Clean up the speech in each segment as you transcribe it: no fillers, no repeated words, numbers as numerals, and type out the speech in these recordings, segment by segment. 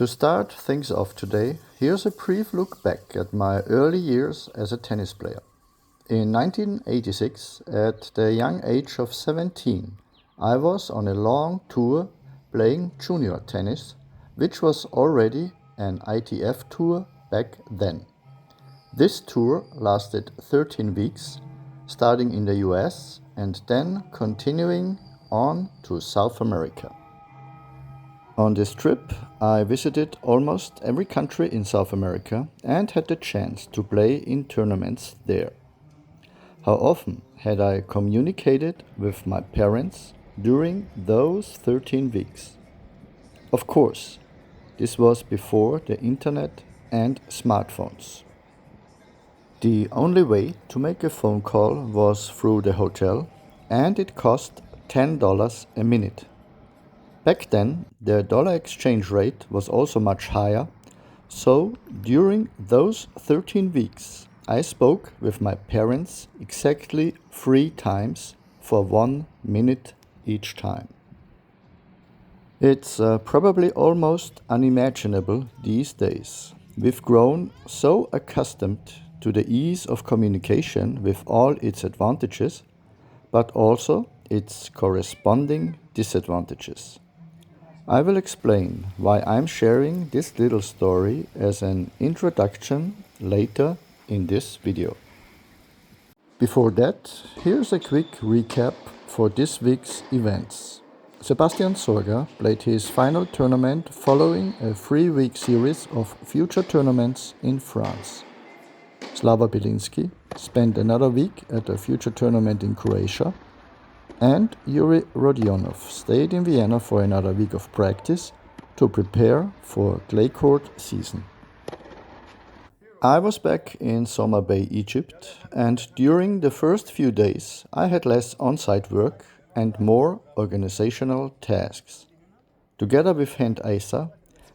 To start things off today, here's a brief look back at my early years as a tennis player. In 1986, at the young age of 17, I was on a long tour playing junior tennis, which was already an ITF tour back then. This tour lasted 13 weeks, starting in the US and then continuing on to South America. On this trip, I visited almost every country in South America and had the chance to play in tournaments there. How often had I communicated with my parents during those 13 weeks? Of course, this was before the internet and smartphones. The only way to make a phone call was through the hotel, and it cost $10 a minute. Back then, the dollar exchange rate was also much higher, so during those 13 weeks, I spoke with my parents exactly 3 times for 1 minute each time. It's probably almost unimaginable these days. We've grown so accustomed to the ease of communication with all its advantages, but also its corresponding disadvantages. I will explain why I'm sharing this little story as an introduction later in this video. Before that, here's a quick recap for this week's events. Sebastian Sorga played his final tournament following a 3-week series of future tournaments in France. Slava Belinsky spent another week at a future tournament in Croatia, and Yuri Rodionov stayed in Vienna for another week of practice to prepare for clay court season. I was back in Soma Bay, Egypt, and during the first few days I had less on-site work and more organizational tasks. Together with Hend Isa,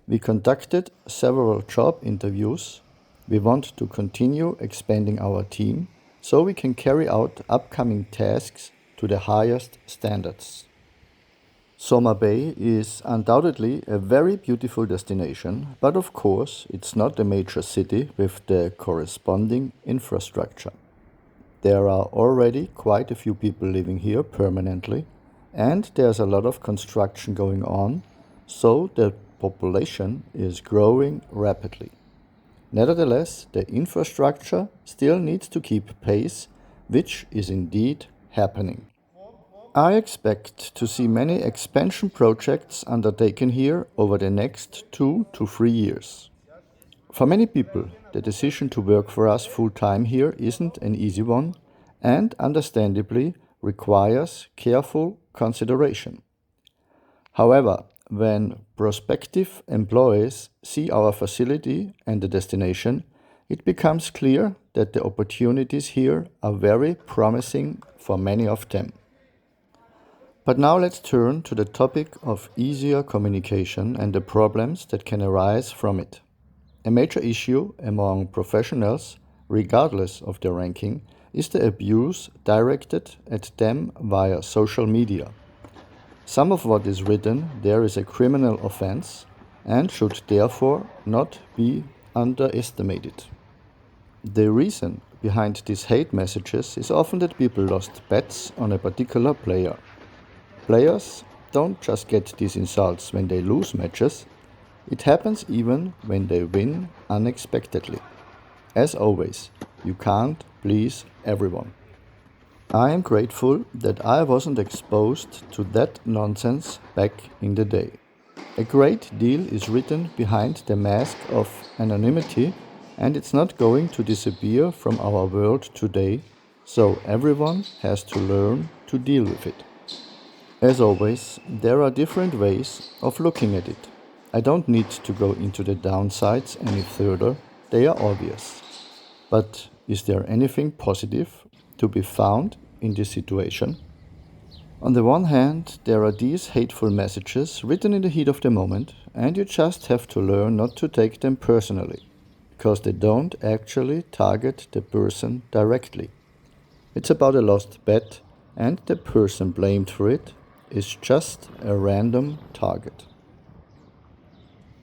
we conducted several job interviews. We want to continue expanding our team so we can carry out upcoming tasks to the highest standards. Soma Bay is undoubtedly a very beautiful destination, but of course it's not a major city with the corresponding infrastructure. There are already quite a few people living here permanently, and there's a lot of construction going on, so the population is growing rapidly. Nevertheless, the infrastructure still needs to keep pace, which is indeed happening. I expect to see many expansion projects undertaken here over the next 2 to 3 years. For many people, the decision to work for us full-time here isn't an easy one and understandably requires careful consideration. However, when prospective employees see our facility and the destination, it becomes clear that the opportunities here are very promising for many of them. But now let's turn to the topic of easier communication and the problems that can arise from it. A major issue among professionals, regardless of their ranking, is the abuse directed at them via social media. Some of what is written there is a criminal offense and should therefore not be underestimated. The reason behind these hate messages is often that people lost bets on a particular player. Players don't just get these insults when they lose matches, it happens even when they win unexpectedly. As always, you can't please everyone. I am grateful that I wasn't exposed to that nonsense back in the day. A great deal is written behind the mask of anonymity, and it's not going to disappear from our world today, so everyone has to learn to deal with it. As always, there are different ways of looking at it. I don't need to go into the downsides any further, they are obvious. But is there anything positive to be found in this situation? On the one hand, there are these hateful messages written in the heat of the moment, and you just have to learn not to take them personally, because they don't actually target the person directly. It's about a lost bet, and the person blamed for it is just a random target.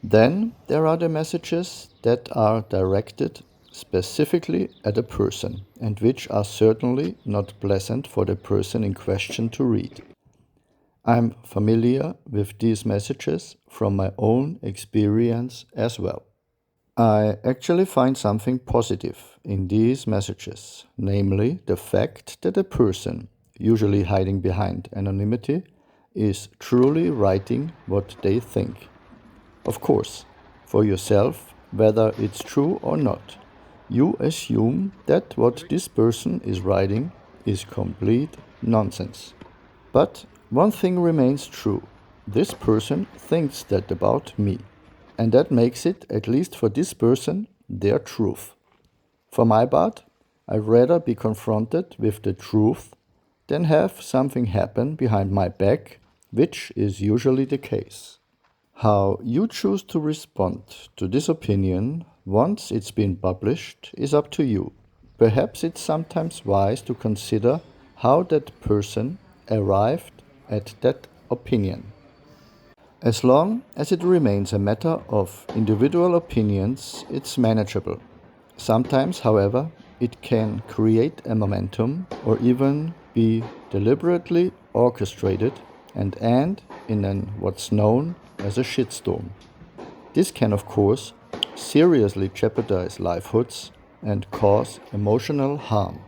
Then there are the messages that are directed specifically at a person and which are certainly not pleasant for the person in question to read. I'm familiar with these messages from my own experience as well. I actually find something positive in these messages, namely the fact that a person, usually hiding behind anonymity, is truly writing what they think. Of course, for yourself, whether it's true or not, you assume that what this person is writing is complete nonsense. But one thing remains true. This person thinks that about me, and that makes it, at least for this person, their truth. For my part, I'd rather be confronted with the truth than have something happen behind my back, which is usually the case. How you choose to respond to this opinion once it's been published is up to you. Perhaps it's sometimes wise to consider how that person arrived at that opinion. As long as it remains a matter of individual opinions, it's manageable. Sometimes, however, it can create a momentum or even be deliberately orchestrated and end in what's known as a shitstorm. This can, of course, seriously jeopardize livelihoods and cause emotional harm.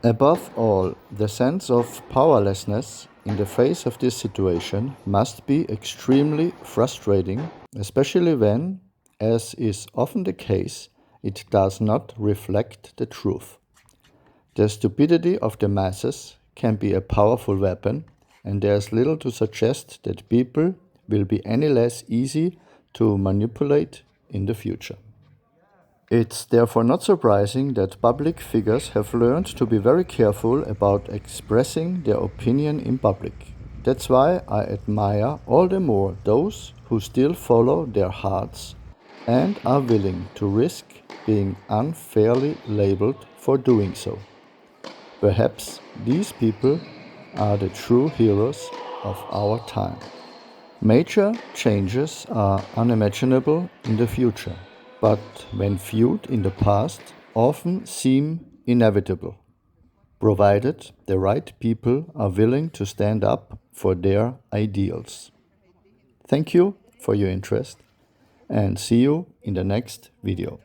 Above all, the sense of powerlessness in the face of this situation must be extremely frustrating, especially when, as is often the case, it does not reflect the truth. The stupidity of the masses can be a powerful weapon, and there is little to suggest that people will be any less easy to manipulate in the future. It's therefore not surprising that public figures have learned to be very careful about expressing their opinion in public. That's why I admire all the more those who still follow their hearts and are willing to risk being unfairly labeled for doing so. Perhaps these people are the true heroes of our time. Major changes are unimaginable in the future, but when viewed in the past, often seem inevitable, provided the right people are willing to stand up for their ideals. Thank you for your interest and see you in the next video.